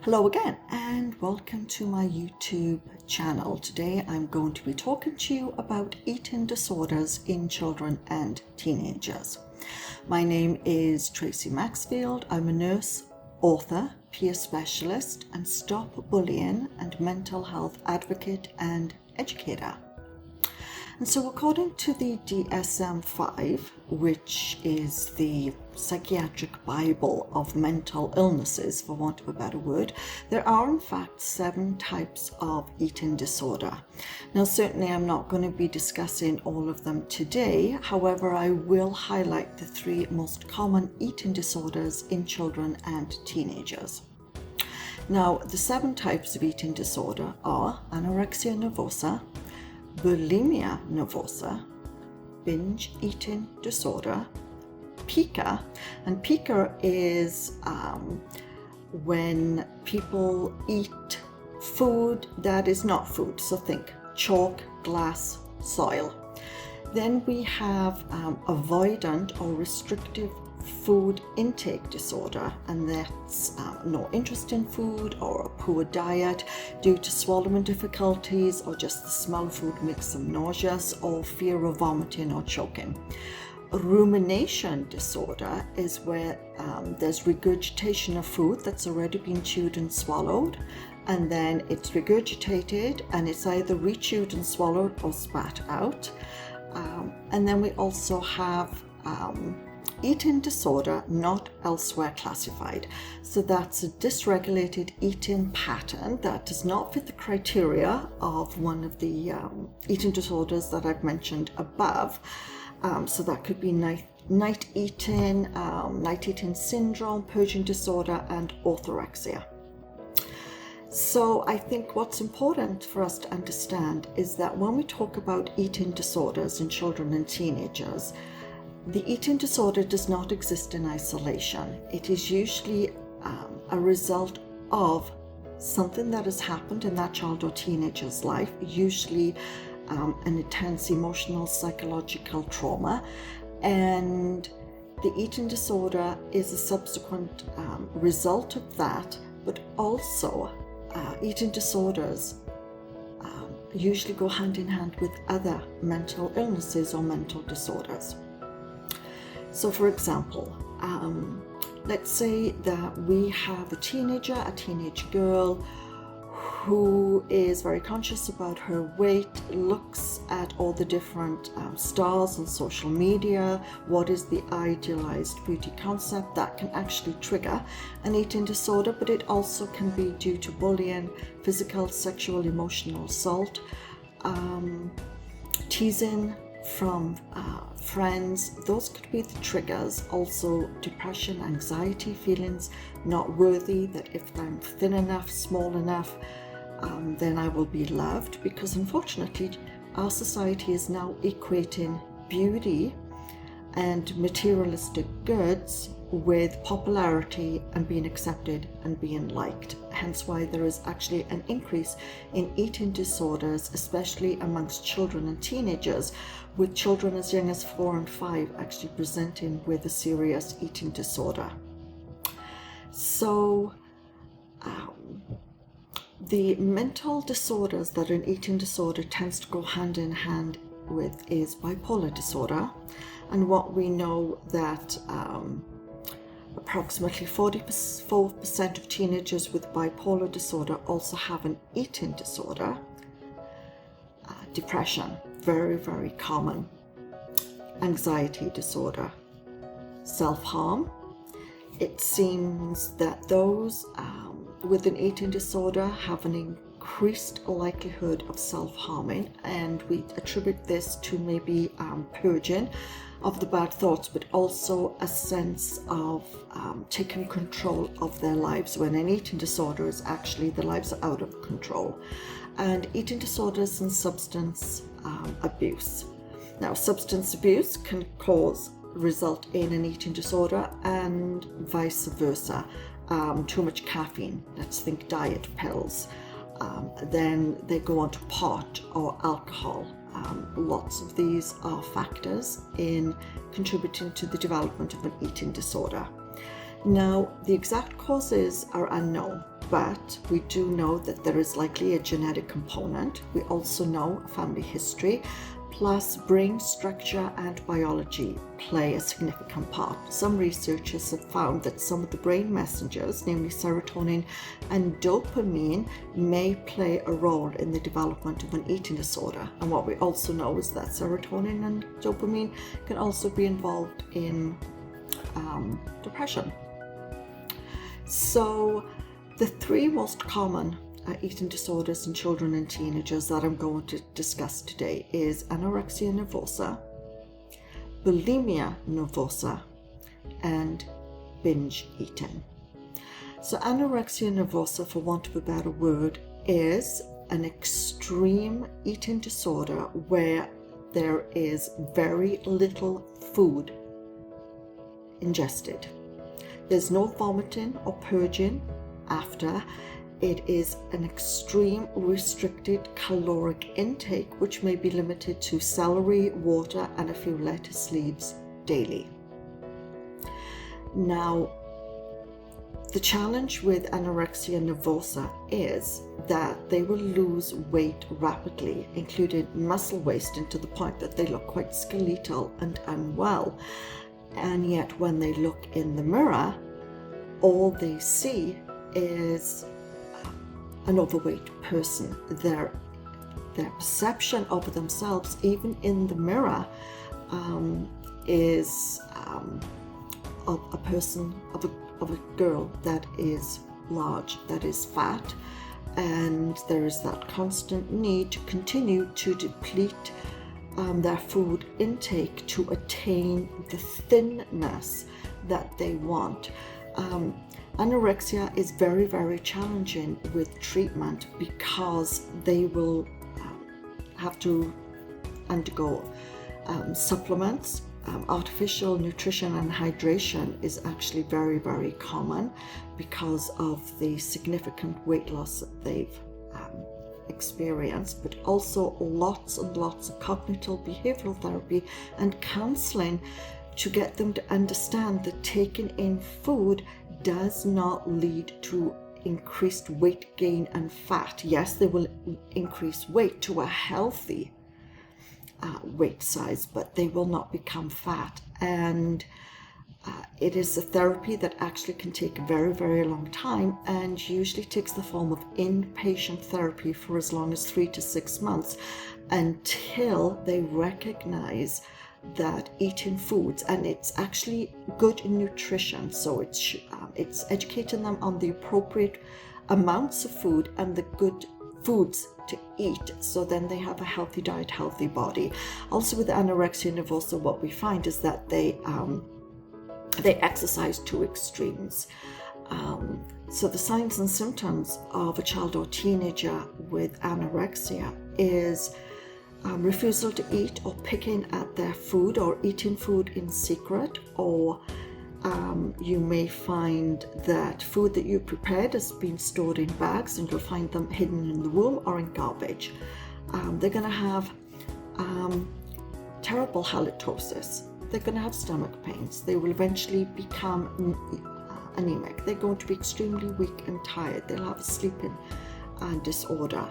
Hello again and welcome to my YouTube channel. Today I'm going to be talking to you about eating disorders in children and teenagers. My name is Tracy Maxfield. I'm a nurse, author, peer specialist and stop bullying and mental health advocate and educator. And so according to the DSM-5, which is the Psychiatric Bible of mental illnesses, for want of a better word, there are in fact 7 types of eating disorder. Now certainly I'm not going to be discussing all of them today, however I will highlight the 3 most common eating disorders in children and teenagers. Now the 7 types of eating disorder are Anorexia Nervosa, Bulimia Nervosa, Binge Eating Disorder, Pica, and Pica is when people eat food that is not food, so think chalk, glass, soil. Then we have Avoidant or Restrictive Food Intake disorder, and that's no interest in food or a poor diet due to swallowing difficulties, or just the smell of food makes them nauseous, or fear of vomiting or choking. Rumination disorder is where there's regurgitation of food that's already been chewed and swallowed, and then it's regurgitated and it's either rechewed and swallowed or spat out. And then we also have eating disorder not elsewhere classified. So that's a dysregulated eating pattern that does not fit the criteria of one of the eating disorders that I've mentioned above. So that could be night eating syndrome, purging disorder, and orthorexia. So I think what's important for us to understand is that when we talk about eating disorders in children and teenagers, the eating disorder does not exist in isolation. It is usually a result of something that has happened in that child or teenager's life, usually an intense emotional, psychological trauma, and the eating disorder is a subsequent result of that, but also eating disorders usually go hand in hand with other mental illnesses or mental disorders. So for example, let's say that we have a teenage girl who is very conscious about her weight, looks at all the different stars on social media, what is the idealized beauty concept that can actually trigger an eating disorder, but it also can be due to bullying, physical, sexual, emotional assault, teasing from friends. Those could be the triggers. Also depression, anxiety, feelings not worthy, that if I'm thin enough, small enough, then I will be loved, because unfortunately our society is now equating beauty and materialistic goods with popularity and being accepted and being liked. Hence why there is actually an increase in eating disorders, especially amongst children and teenagers, with children as young as 4 and 5 actually presenting with a serious eating disorder. So the mental disorders that an eating disorder tends to go hand in hand with is bipolar disorder. And what we know that approximately 44% of teenagers with bipolar disorder also have an eating disorder. Depression, very, very common. Anxiety disorder. Self-harm. It seems that those with an eating disorder have an increased likelihood of self-harming, and we attribute this to maybe purging of the bad thoughts, but also a sense of taking control of their lives, when an eating disorder is actually the lives are out of control. And eating disorders and substance abuse. Now substance abuse can result in an eating disorder, and vice versa. Too much caffeine, let's think diet pills, then they go on to pot or alcohol. Lots of these are factors in contributing to the development of an eating disorder. Now, the exact causes are unknown, but we do know that there is likely a genetic component. We also know family history, plus brain structure and biology play a significant part. Some researchers have found that some of the brain messengers, namely serotonin and dopamine, may play a role in the development of an eating disorder. And what we also know is that serotonin and dopamine can also be involved in depression. So the three most common eating disorders in children and teenagers that I'm going to discuss today is anorexia nervosa, bulimia nervosa, and binge eating. So anorexia nervosa, for want of a better word, is an extreme eating disorder where there is very little food ingested. There's no vomiting or purging after. It is an extreme restricted caloric intake, which may be limited to celery, water, and a few lettuce leaves daily. Now, the challenge with anorexia nervosa is that they will lose weight rapidly, including muscle wasting, to the point that they look quite skeletal and unwell. And yet when they look in the mirror, all they see is an overweight person. Their perception of themselves, even in the mirror, is of a person, of a girl that is large, that is fat, and there is that constant need to continue to deplete their food intake to attain the thinness that they want. Anorexia is very, very challenging with treatment because they will have to undergo supplements. Artificial nutrition and hydration is actually very, very common because of the significant weight loss that they've experienced, but also lots and lots of cognitive behavioral therapy and counseling to get them to understand that taking in food does not lead to increased weight gain and fat. Yes, they will increase weight to a healthy weight size, but they will not become fat. And it is a therapy that actually can take a very, very long time, and usually takes the form of inpatient therapy for as long as 3 to 6 months until they recognize that eating foods, and it's actually good nutrition, so it's educating them on the appropriate amounts of food and the good foods to eat, so then they have a healthy diet, healthy body. Also with anorexia nervosa, what we find is that they exercise to extremes. So the signs and symptoms of a child or teenager with anorexia is refusal to eat or picking at their food or eating food in secret, or you may find that food that you prepared has been stored in bags and you'll find them hidden in the room or in garbage. They're going to have terrible halitosis. They're going to have stomach pains. They will eventually become anemic. They're going to be extremely weak and tired. They'll have a sleeping disorder.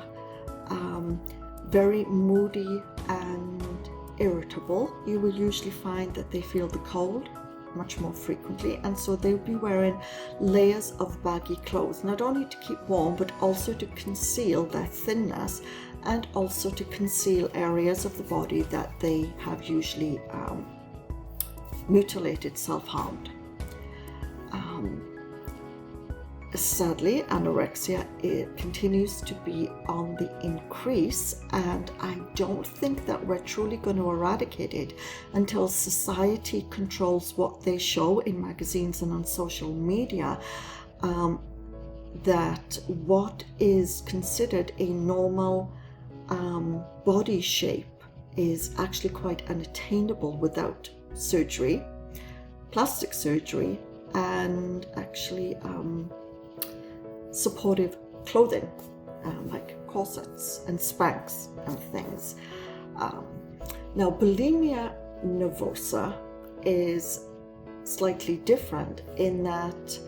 Very moody and irritable. You will usually find that they feel the cold much more frequently, and so they'll be wearing layers of baggy clothes, not only to keep warm but also to conceal their thinness, and also to conceal areas of the body that they have usually mutilated, self-harmed. Sadly, anorexia, it continues to be on the increase, and I don't think that we're truly going to eradicate it until society controls what they show in magazines and on social media, that what is considered a normal body shape is actually quite unattainable without surgery, plastic surgery, and actually supportive clothing, like corsets and Spanx and things. Now, bulimia nervosa is slightly different in that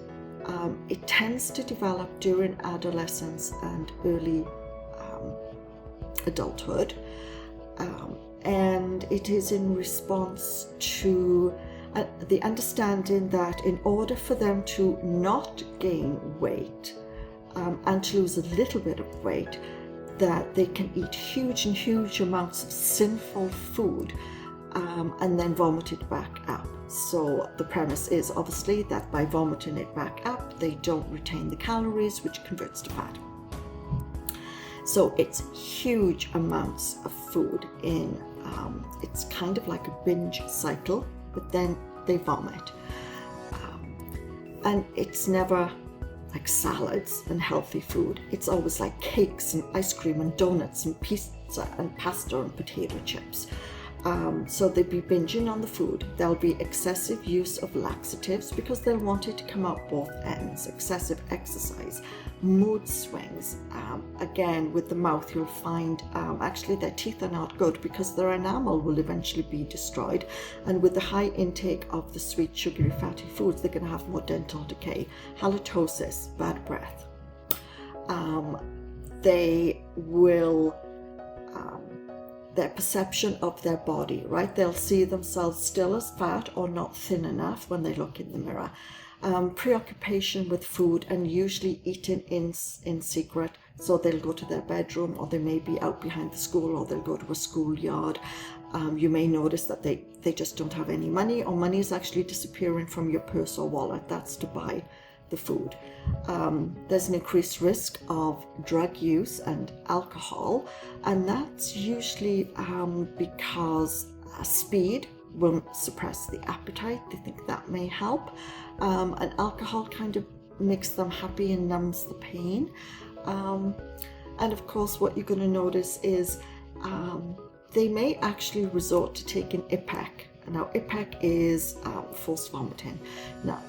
it tends to develop during adolescence and early adulthood, and it is in response to the understanding that in order for them to not gain weight and to lose a little bit of weight, that they can eat huge amounts of sinful food and then vomit it back up. So the premise is obviously that by vomiting it back up, they don't retain the calories, which converts to fat. So it's huge amounts of food in, it's kind of like a binge cycle, but then they vomit. And it's never like salads and healthy food. It's always like cakes and ice cream and donuts and pizza and pasta and potato chips. So they'll be binging on the food. There'll be excessive use of laxatives because they'll want it to come out both ends. Excessive exercise, mood swings. Again, with the mouth, you'll find actually their teeth are not good because their enamel will eventually be destroyed. And with the high intake of the sweet, sugary, fatty foods, they're going to have more dental decay, halitosis, bad breath. They will their perception of their body, right? They'll see themselves still as fat or not thin enough when they look in the mirror. Preoccupation with food and usually eating in secret. So they'll go to their bedroom, or they may be out behind the school, or they'll go to a schoolyard. You may notice that they just don't have any money, or money is actually disappearing from your purse or wallet. That's to buy the food. There's an increased risk of drug use and alcohol, and that's usually because speed will suppress the appetite. They think that may help, and alcohol kind of makes them happy and numbs the pain. And of course, what you're going to notice is they may actually resort to taking IPEC. Now, IPEC is forced vomiting. Now,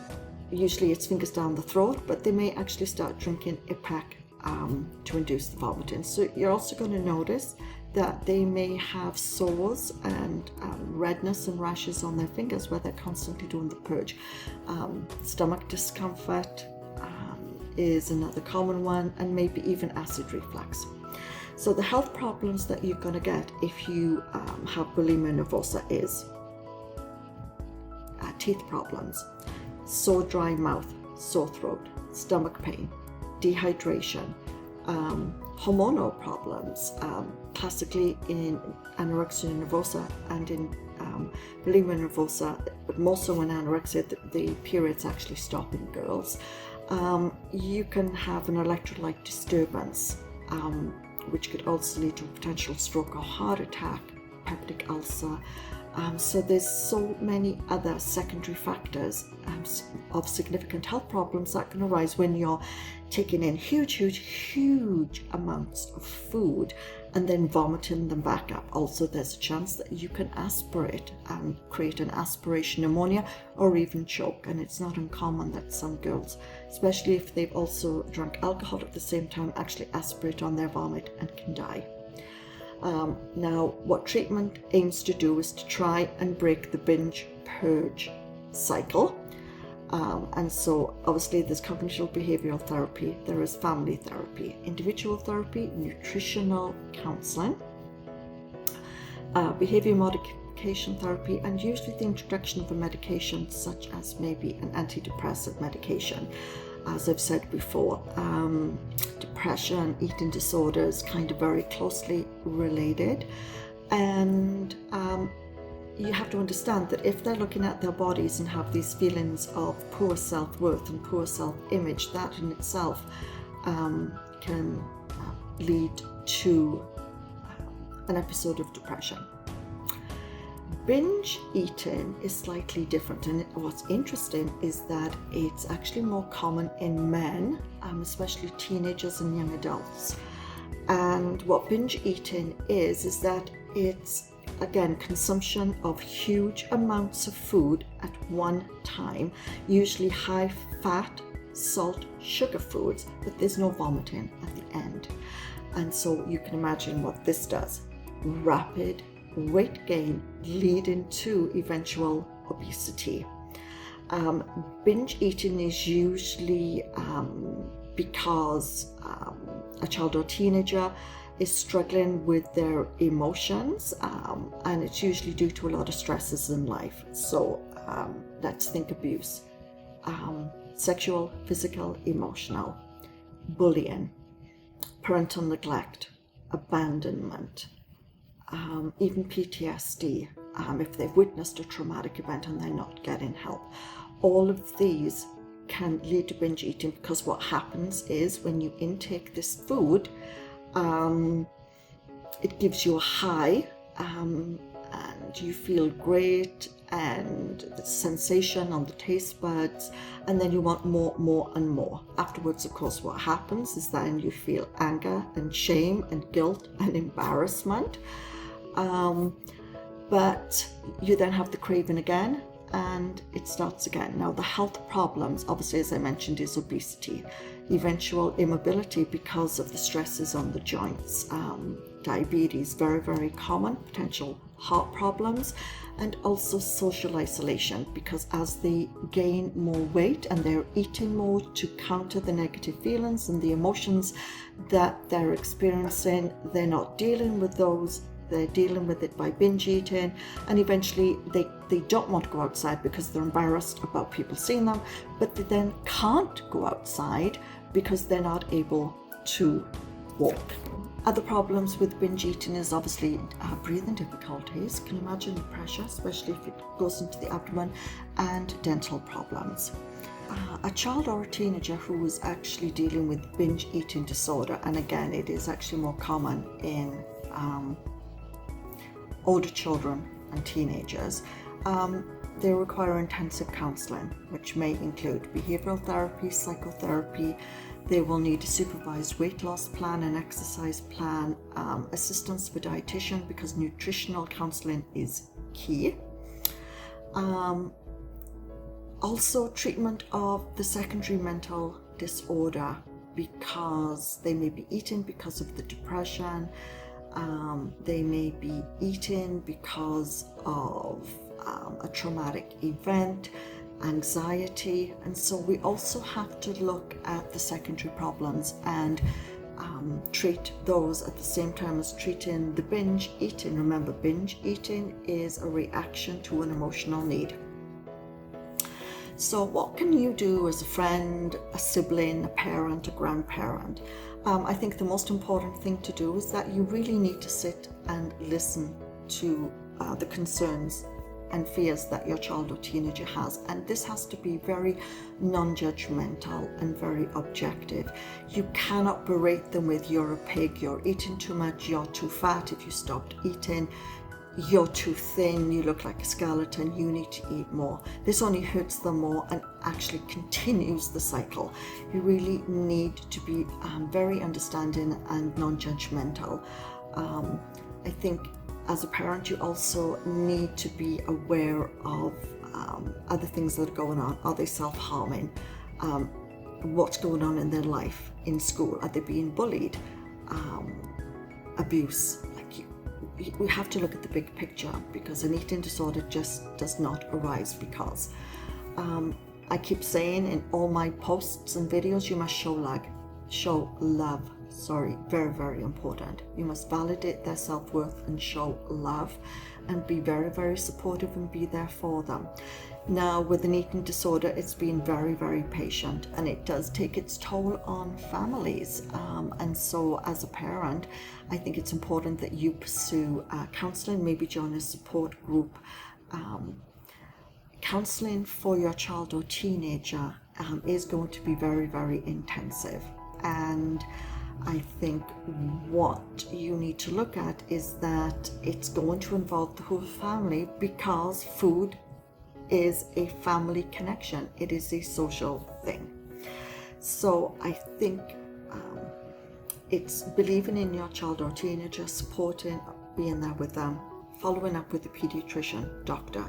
usually it's fingers down the throat, but they may actually start drinking IPEC to induce the vomiting. So you're also going to notice that they may have sores and redness and rashes on their fingers where they're constantly doing the purge. Stomach discomfort is another common one, and maybe even acid reflux. So the health problems that you're going to get if you have bulimia nervosa is teeth problems, sore dry mouth, sore throat, stomach pain, dehydration, hormonal problems, classically in anorexia nervosa and in bulimia nervosa, but more so in anorexia, the periods actually stop in girls. You can have an electrolyte disturbance, which could also lead to a potential stroke or heart attack, peptic ulcer. So there's so many other secondary factors of significant health problems that can arise when you're taking in huge amounts of food and then vomiting them back up. Also, there's a chance that you can aspirate and create an aspiration pneumonia or even choke. And it's not uncommon that some girls, especially if they've also drunk alcohol at the same time, actually aspirate on their vomit and can die. Now, what treatment aims to do is to try and break the binge purge cycle. And so obviously there's cognitive behavioral therapy, there is family therapy, individual therapy, nutritional counseling, behavior modification therapy, and usually the introduction of a medication such as maybe an antidepressant medication. As I've said before, depression, eating disorders kind of very closely related, and you have to understand that if they're looking at their bodies and have these feelings of poor self-worth and poor self-image, that in itself can lead to an episode of depression. Binge eating is slightly different, and what's interesting is that it's actually more common in men, especially teenagers and young adults. And what binge eating is that it's, again, consumption of huge amounts of food at one time, usually high fat, salt, sugar foods, but there's no vomiting at the end. And so you can imagine what this does. Rapid weight gain leading to eventual obesity. Binge eating is usually because a child or teenager is struggling with their emotions, and it's usually due to a lot of stresses in life. So let's think abuse, sexual, physical, emotional, bullying, parental neglect, abandonment, even PTSD, if they've witnessed a traumatic event and they're not getting help. All of these can lead to binge eating, because what happens is when you intake this food, it gives you a high, and you feel great, and the sensation on the taste buds, and then you want more and more. Afterwards, of course, what happens is then you feel anger and shame and guilt and embarrassment, but you then have the craving again, and it starts again. Now, the health problems, obviously, as I mentioned, is obesity, eventual immobility because of the stresses on the joints, diabetes, very, very common, potential heart problems, and also social isolation, because as they gain more weight and they're eating more to counter the negative feelings and the emotions that they're experiencing, they're not dealing with those. They're dealing with it by binge eating, and eventually they don't want to go outside because they're embarrassed about people seeing them, but they then can't go outside because they're not able to walk. Other problems with binge eating is obviously breathing difficulties. Can you imagine the pressure, especially if it goes into the abdomen, and dental problems. A child or a teenager who is actually dealing with binge eating disorder, and again, it is actually more common in older children and teenagers, they require intensive counselling, which may include behavioural therapy, psychotherapy. They will need a supervised weight loss plan, an exercise plan, assistance with a dietitian, because nutritional counselling is key. Also, treatment of the secondary mental disorder, because they may be eating because of the depression. They may be eating because of a traumatic event, anxiety, and so we also have to look at the secondary problems and treat those at the same time as treating the binge eating. Remember, binge eating is a reaction to an emotional need. So what can you do as a friend, a sibling, a parent, a grandparent? I think the most important thing to do is that you really need to sit and listen to the concerns and fears that your child or teenager has, and this has to be very non-judgmental and very objective. You cannot berate them with, you're a pig, you're eating too much, you're too fat if you stopped eating, you're too thin, you look like a skeleton, you need to eat more. This only hurts them more and actually continues the cycle. You really need to be very understanding and non-judgmental. I think as a parent, you also need to be aware of other things that are going on. Are they self-harming? What's going on in their life, in school? Are they being bullied? Abuse? We have to look at the big picture, because an eating disorder just does not arise because. I keep saying in all my posts and videos, you must show love. Very, very important. You must validate their self-worth and show love, and be very, very supportive and be there for them. Now, with an eating disorder, it's been very, very patient, and it does take its toll on families. And so as a parent, I think it's important that you pursue counselling, maybe join a support group. Counselling for your child or teenager is going to be very, very intensive. And I think what you need to look at is that it's going to involve the whole family, because food is a family connection. It is a social thing. So I think it's believing in your child or teenager, supporting, being there with them, following up with a pediatrician, doctor,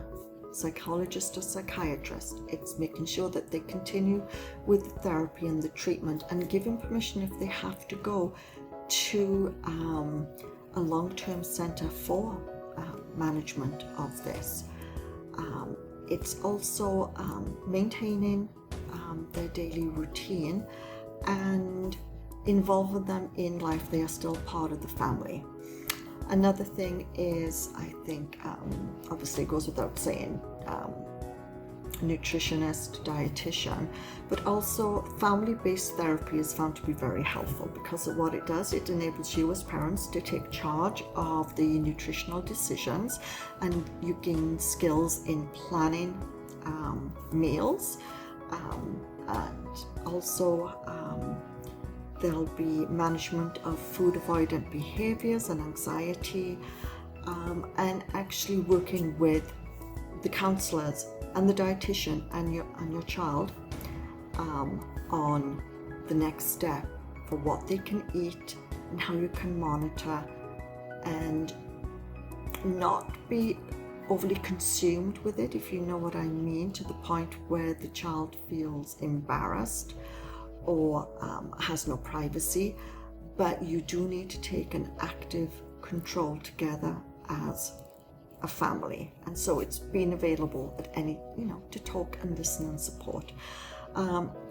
psychologist or psychiatrist. It's making sure that they continue with the therapy and the treatment, and giving permission if they have to go to a long-term centre for management of this. it's also maintaining their daily routine and involving them in life. They are still part of the family. Another thing is, I think, obviously it goes without saying, nutritionist, dietitian, but also family-based therapy is found to be very helpful because of what it does. It enables you as parents to take charge of the nutritional decisions, and you gain skills in planning meals, and also there'll be management of food avoidant behaviours and anxiety, and actually working with the counsellors and the dietitian and your child on the next step for what they can eat and how you can monitor, and not be overly consumed with it, if you know what I mean, to the point where the child feels embarrassed or has no privacy. But you do need to take an active control together as a family, and so it's been available at any, to talk and listen and support.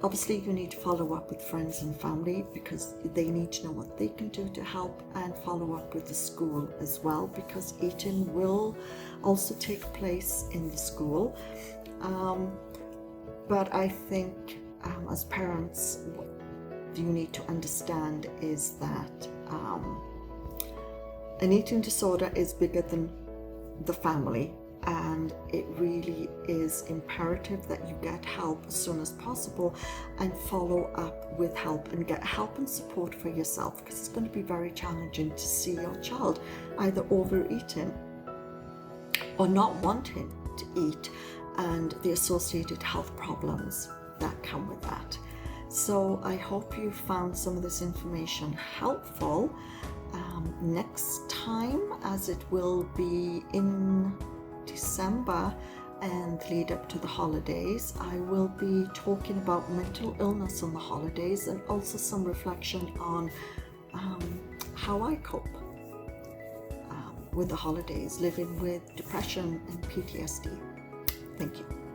Obviously you need to follow up with friends and family because they need to know what they can do to help, and follow up with the school as well, because eating will also take place in the school. But I think as parents, what you need to understand is that an eating disorder is bigger than the family, and it really is imperative that you get help as soon as possible and follow up with help, and get help and support for yourself, because it's going to be very challenging to see your child either overeating or not wanting to eat, and the associated health problems that come with that. So I hope you found some of this information helpful. Next time, as it will be in December and lead up to the holidays, I will be talking about mental illness on the holidays, and also some reflection on how I cope with the holidays, living with depression and PTSD. Thank you.